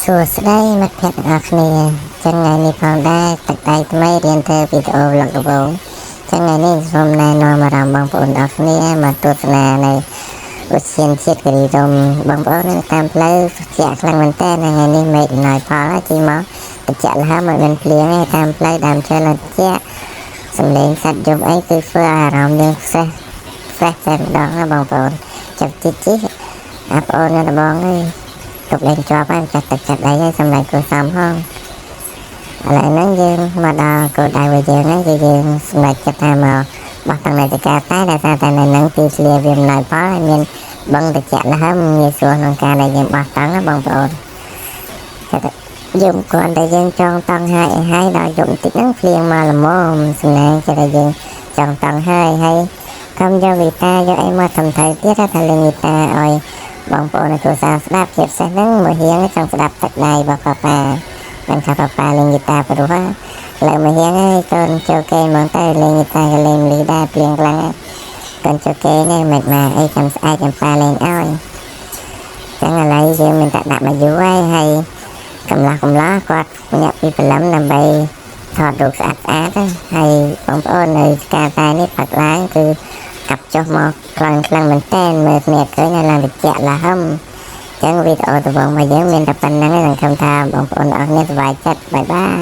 សួស្តីមិត្តភក្តិទាំងអស់គ្នាចឹងថ្ងៃនេះផងដែរទឹកដៃថ្មីរៀនធ្វើវីដេអូ vlog ដំបូងចឹងថ្ងៃនេះសូមណែនាំអារម្មណ៍បងប្អូនទាំងអស់គ្នាមកទស្សនានៅឧទ្យានជាតិគិរីរម្យបងប្អូននៅតាមផ្លូវជាក់ខ្លាំងមែនតើថ្ងៃនេះមេឃដំណើរផលហើយជិះមកត្រជាក់លហើមមិនមានភ្លៀងទេតាមផ្លូវដើមឈើឡើងត្រជាក់សំឡេងសត្វយំអីគឺធ្វើអារម្មណ៍យើងfreshតែម្ដងណាបងប្អូនចាប់ជិះអាប្អូននៅបងអើយtục lên cho bạn chặt đấy xong lại cô xong không lại nó dương mà đò cô đại về dương ấy thì dương lại chặt tham màu bắt thằng này thì ca tái là sao thằng này nắng tì xìa viêm nổi phó là nhìn bông được chặt nó hâm như xua non ca này dương bắt tấn nó bông bồn dùng con đại dương trong tầng hai đòi dùng tích nắng phiền mà là mồm xong này cho đại dương trong tầng hai hay không cho người ta cho em mà thầm thời tiết ra thằng người ta rồiបងប្អូនគ្រួសារស្ដាប់ជាពិសេសហ្នឹងមួយហៀងចង់ស្ដាប់ទឹកដៃរបស់ប៉ាប៉ាមិនថាប៉ាប៉ាលេងហ្គីតាព្រោះលើមួយហៀងឯងកូនចូលគេហ្មងទៅលេងហ្គីតាក៏លេងលីដែរព្រៀងខ្លាំងកូនចូលគេនេះមិនមកអីចាំស្អែកចាំប៉ាលេងឲ្យចឹងឥឡូវយើងមានតែដាក់មកយូរហើយកំឡោះគាត់ញាក់ពីព្រលឹមដើម្បីថតរូបស្អាតហើយបងប្អូននៅការតែនេះផឹកឡើងគឺកាប់ចុះមកខ្លាំងមែនតើមើលគ្នាឃើញឡើងត្រជាក់លហឹមចឹងវីដេអូដំបូងរបស់យើងមានតែប៉ុណ្្នឹងឯងសង្ឃឹមថាបងប្អូនអរគ្នាសប្បាយចិត្តបាយបាយ